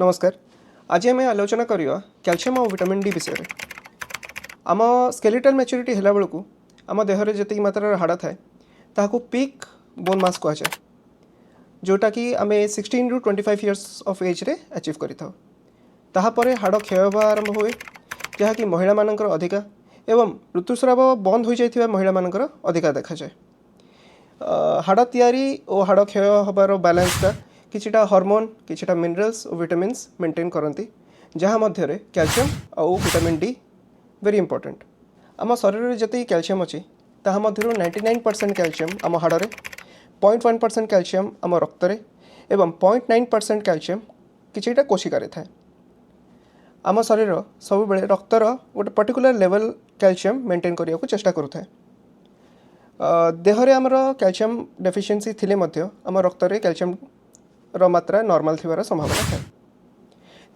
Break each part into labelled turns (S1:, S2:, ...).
S1: नमस्कार। आज आम आलोचना करवा कैल्शियम और विटामिन डी विषय में। आम स्केलेटल मैच्योरिटी है बेलू आम देहरे जी मात्रा हाड़ थाए ताकू पीक बोन मास कहुए, जोटा कि आम 16 ରୁ 25 इयर्स ऑफ एज रे अचीव करें। हाड़ क्षय होगा आरंभ हुए, जहाँकि महिला मानकर अधिका एवं ऋतुस्राव बंद हो जाइथिबा महिला मानकर अधिका देखा जाए। हाड़ तैयारी और हाड़ क्षय होबार बैलेंसटा किछिटा हार्मोन, किछिटा मिनरल्स और विटामिन्स मेंटेन करती, जहाँ मध्य कैल्शियम और विटामिन डी वेरी इंपोर्टेंट। आम शरीर में जिते कैल्शियम अच्छी ताहा मध्यरु 99% कैल्शियम आम हाड़े, 0.1% कैल्शियम आम रक्त एवं 0.9% कैल्शियम किछिटा कोशिकार थाए। आम शरीर सब बेले रक्तर गोटे पर्टिकुलर लेवल कैल्शियम मेंटेन करने को चेष्टा करुए। देहरे आमर कैल्शियम डेफिशिएंसी थिले मध्य आम रक्त में कैल्शियम रो मात्रा नॉर्मल थिबार संभावना थाए।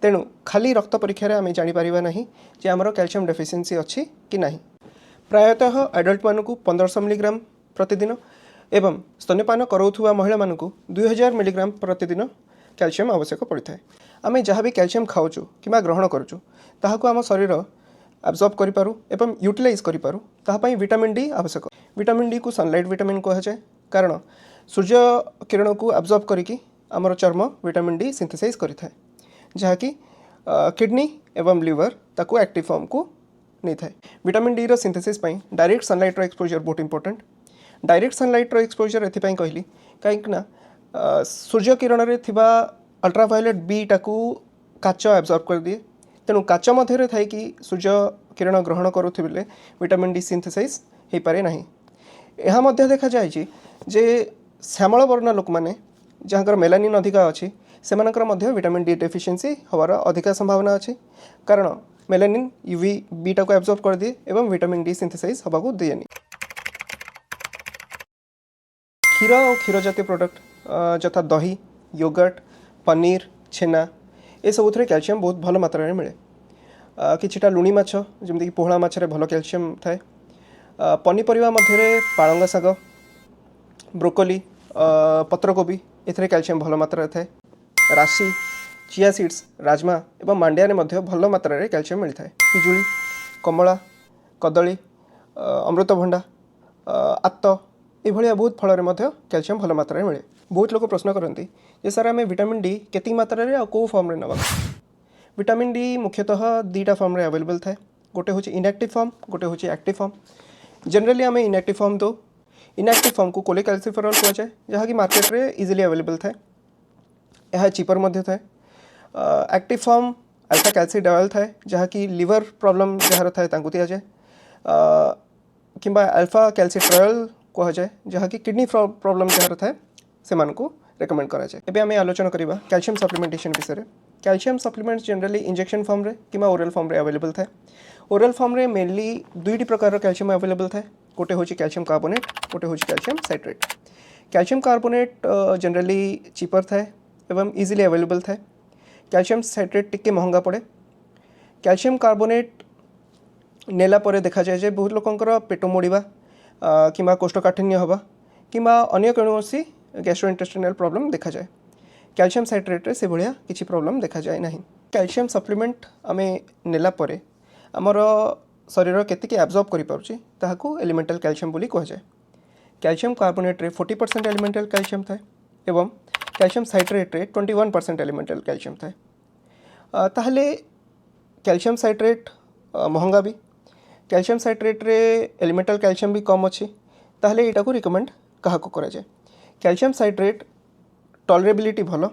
S1: तेणु खाली रक्त परीक्षा आम जापर ना जे आमर कैल्शियम डेफिशिएंसी अच्छी कि नहीं। प्रायतः एडल्ट मानू 1500 मिलीग्राम प्रतिदिन एवं स्तन्यपान करुवा महिला मानू 2000 मिलीग्राम प्रतिदिन कैल्शियम आवश्यक पड़ता है। आम जहाँ भी कैल्शियम खाऊँ कि ग्रहण करुँ ताहाको आम शरीर एब्जॉर्ब करिपारु एवं यूटिलाइज करिपारु, ताहापाई विटामिन डी आवश्यक। विटामिन डी को सनलाइट विटामिन कहुए, कारण सूर्य किरण को एब्जॉर्ब करिकी आमर चर्म विटामिन डी सिंथेसाइज करिथाए, जहाँकि किडनी एवं लिवर ताकू एक्टिव फॉर्म को नहीं थाए। विटामिन डी रो सिंथेसिस पई डायरेक्ट सनलाइट रो एक्सपोजर बहुत इंपोर्टेंट। डायरेक्ट सनलाइट रो एक्सपोजर एथिपाई कहली कहीं सूर्य किरण रे थिबा अल्ट्रावायोलेट बी टाकू काच एब्जॉर्ब कर दिए। तेणु काच मध्य थाई कि सूर्य किरण ग्रहण करुथिले विटामिन डी सिंथेसाइज हो पारे नहीं। यह मध्य देखा जाए जे श्यामल वर्ण लोक मैंने जहाँकर मेलानिन अधिका अच्छी से विटामिन डी डेफिशिएंसी हवार अधिका संभावना अच्छी, कारण मेलानिन यूवी बी टाको एब्जॉर्ब कर दिए एवं विटामिन डी सिंथेसाइज हवा को दिएनि। क्षीर और क्षीर जातीय प्रोडक्ट जथा दही, योगर्ट, पनीर, छेना ये सब कैल्शियम बहुत भल मात्रा में मिले। किछिटा लुणी माछ जमीक पोहड़ा माछरे भल कैल्शियम थाए। पनीपरिया मध्य पालंग शाग, ब्रोकोली, पत्रकोबी एथिरे कैल्शियम भल मात्रा थाए। राशि, चिया सीड्स, राजमा एवं मांडिया मध्य भल मात्रा रे कैल्शियम मिलता है। पिजुली, कमला, कदली, अमृतभंडा, आत ये बहुत फल में कैल्शियम भल मात्रा मिले। बहुत लोग प्रश्न करती जे सर आम विटामिन डी केती मात्रा रे कौ फॉर्म रे नवा। विटामिन डी मुख्यतः दुईटा फॉर्म रे अवेलेबल थाए। गोटे हूँ इनएक्टिव फॉर्म, गोटे हूँ एक्टिव फॉर्म। जनरली आम इनएक्टिव फॉर्म दो। इनएक्टिव फॉर्म को कोलेकाल्सिफेरॉल कहुए, जहाँकि मार्केट रे इजिली अवेलेबल थाए। यह चीपर मध्य थाए। एक्टिव फॉर्म अल्फा कैल्सिडायोल थाए, जहाँकि लिवर प्रॉब्लम जहाँ थाए तांकु दिया जाए, किंबा अल्फा कैल्सिट्रायोल कहुए, जहाँकि किडनी प्रॉब्लम जहाँ थाए से रेकमेंड करा जाए। एबे आम आलोचना करवा कैल्शियम सप्लीमेंटेशन विषय। Calcium supplements generally injection form रे किंबा ओरल फॉर्म रे अवेलेबल थाए। ओरल फॉर्म रे मेनली दुईटी प्रकार कैल्शियम अवेलेबल थाए। गोटे हूँ कैल्शियम कार्बोनेट, गोटे हूँ calcium citrate. Calcium carbonate generally cheaper थाए एवं इजिली अवेलेबल थाए। कैल्शियम साइट्रेट टिके महंगा पड़े। कैल्शियम कार्बोनेट नेला परे देखा जाए बहुत लोकंकर पेट मोड़वा किंबा कोष्ठकाठिन्य हवा किंबा अन्य कौन गैस्ट्रोइंटेस्टाइनल प्रॉब्लम देखा जाए। कैल्शियम साइट्रेट से भाया किसी प्रॉब्लम देखा जाए नहीं। कैल्शियम सप्लीमेंट आम नेला परे आमर शरीर केतिकी एब्जॉर्ब करि पारुछि ताहाकू एलिमेंटल कैल्शियम बोली कहुए। कैल्शियम कार्बोनेट रे 40% एलिमेंटल कैल्शियम थाए एवं कैल्शियम साइट्रेट रे 21% एलिमेंटल कैल्शियम थाए। ताहले कैल्शियम साइट्रेट महंगा भी, कैल्शियम साइट्रेट रे एलिमेंटल कैल्शियम भी कम अच्छी, ताहले एटा को रिकमेंड कहा करा जाए। कैल्शियम साइट्रेट टॉलरेबिलिटी भल,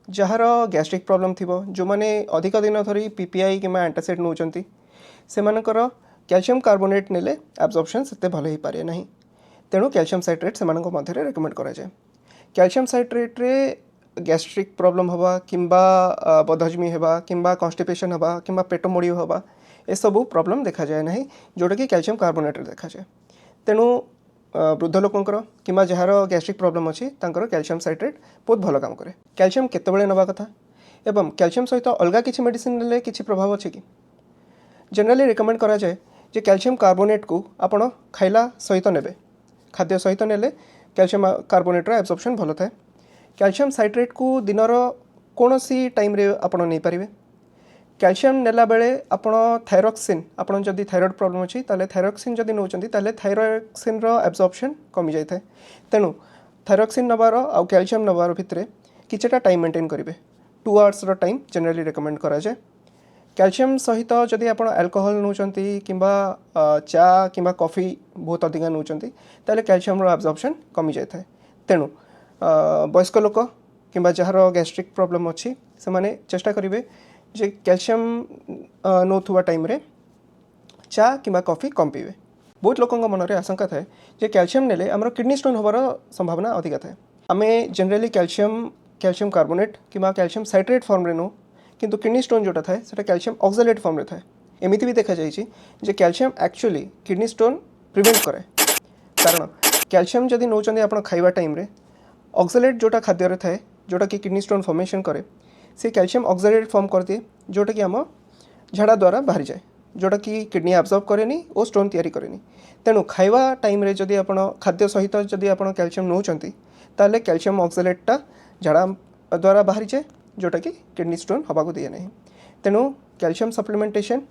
S1: जार गैस्ट्रिक प्रॉब्लम थिबो, जो माने अधिक दिन धरी पीपीआई किंबा एंटासिड नौचंती सेमानकर कैल्शियम कार्बोनेट नेले एब्जॉर्प्शन सेते भल हो पारे नहीं। तेणु कैल्शियम साइट्रेट सेमानक मध्य रेकमेंड करा जाए। कैल्शियम साइट्रेट रे गैस्ट्रिक प्रॉब्लम हवा किंबा बदहजमी हवा किंबा कॉन्स्टिपेशन हवा किंबा पेट मोड़ी हवा ए सब प्रॉब्लम देखा जाए नहीं, जोटा कि कैल्शियम कार्बोनेट रे देखा जाए। तेणु वृद्ध लोकंकर किंबा जार गैस्ट्रिक प्रॉब्लम अच्छी तांकर कैल्शियम साइट्रेट बहुत भल काम करे। कैल्शियम केतेबेले नवा कथा एवं कैल्शियम सहित अलग किसी मेडिसिन नेले किसी प्रभाव अच्छे कि? जनरली रिकमेंड करा जाए जे कैल्शियम कार्बोनेट को आपण खाइला सहित नेबे, खाद्य सहित नेले कैल्शियम कार्बोनेट एब्जॉर्प्शन भल थाए। कैल्शियम साइट्रेट को दिनर कौनसी टाइम रे आपण नहीं पारिबे। कैल्शियम नेला बेले आपण थायरॉक्सिन आपण जदि थायराइड प्रॉब्लम अच्छी ताले थायरॉक्सिन जदि नौचंती ताले थायरॉक्सिन रो एब्जॉर्प्शन कमी जाय थाए। तेणु थायरॉक्सिन नबार आ कैल्शियम नबार भितर किछटा टाइम मेंटेन करेंगे। 2 आवर्स रो टाइम जनरली रेकमेंड करा जाए। कैल्शियम सहित जदि आप अल्कोहल नौचंती किंबा चा किंबा कॉफी बहुत अधिका नौचंती ताले कैल्शियम रो एब्जॉर्प्शन कमी जाय थाए। तेणु वयस्क लोक किंबा जार गैस्ट्रिक प्रॉब्लम अच्छी से माने चेष्टा करेंगे जे कैल्शियम नौथुवा टाइम रे चा किंबा कॉफी कम पीबे। बहुत लोकों मन में आशंका थाए जे कैल्शियम नेले आमर किडनी स्टोन होबार संभावना अधिका थाए। आमे जनरली कैल्शियम कार्बोनेट किंबा कैल्शियम साइट्रेट फॉर्म रे नो किंतु किडनी स्टोन जोटा थाए सेटा कैल्शियम ऑक्सलेट फॉर्म रे थाए। एमिति भी देखा जाइछि जे calcium actually kidney stone prevent करे। कारण कैल्शियम जदि नौचंदी आपण खाइबा टाइम रे ऑक्सलेट जोटा खाद्य रे थाए जोटा कि किडनी स्टोन फॉर्मेशन करे से कैल्शियम ऑक्सलेट फॉर्म कर दिए जोटा कि आम झाड़ा द्वारा बाहरी जाए जोटा कि किडनी एब्जॉर्ब करेनी और स्टोन तैयारी करेनी। तेणु खाइबा टाइम रे जदि आपण खाद्य सहित जदि आपण कैल्शियम नौचंती ताले कैल्शियम ऑक्सलेटटा झाड़ा द्वारा बाहरी जाए जोटा कि किडनी स्टोन हवाको दिए नहीं। तेणु कैल्शियम सप्लीमेंटेशन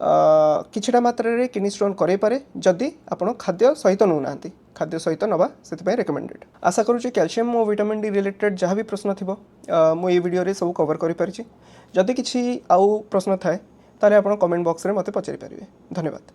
S1: किछटा मात्रा रे किडनी स्टोन करे पारे जदि आपण खाद्य सहित नौ नांती खाद्य सहित नवा से रेकमेंडेड। आशा करूँ कैल्शियम और विटामिन डी रिलेटेड जहाँ भी प्रश्न थी मुझे वीडियो रे सब कवर कर पारिछि। जदि किछि आउ प्रश्न थाए ताले आपण कमेंट बॉक्स रे मते पचारि पारिबे। धन्यवाद।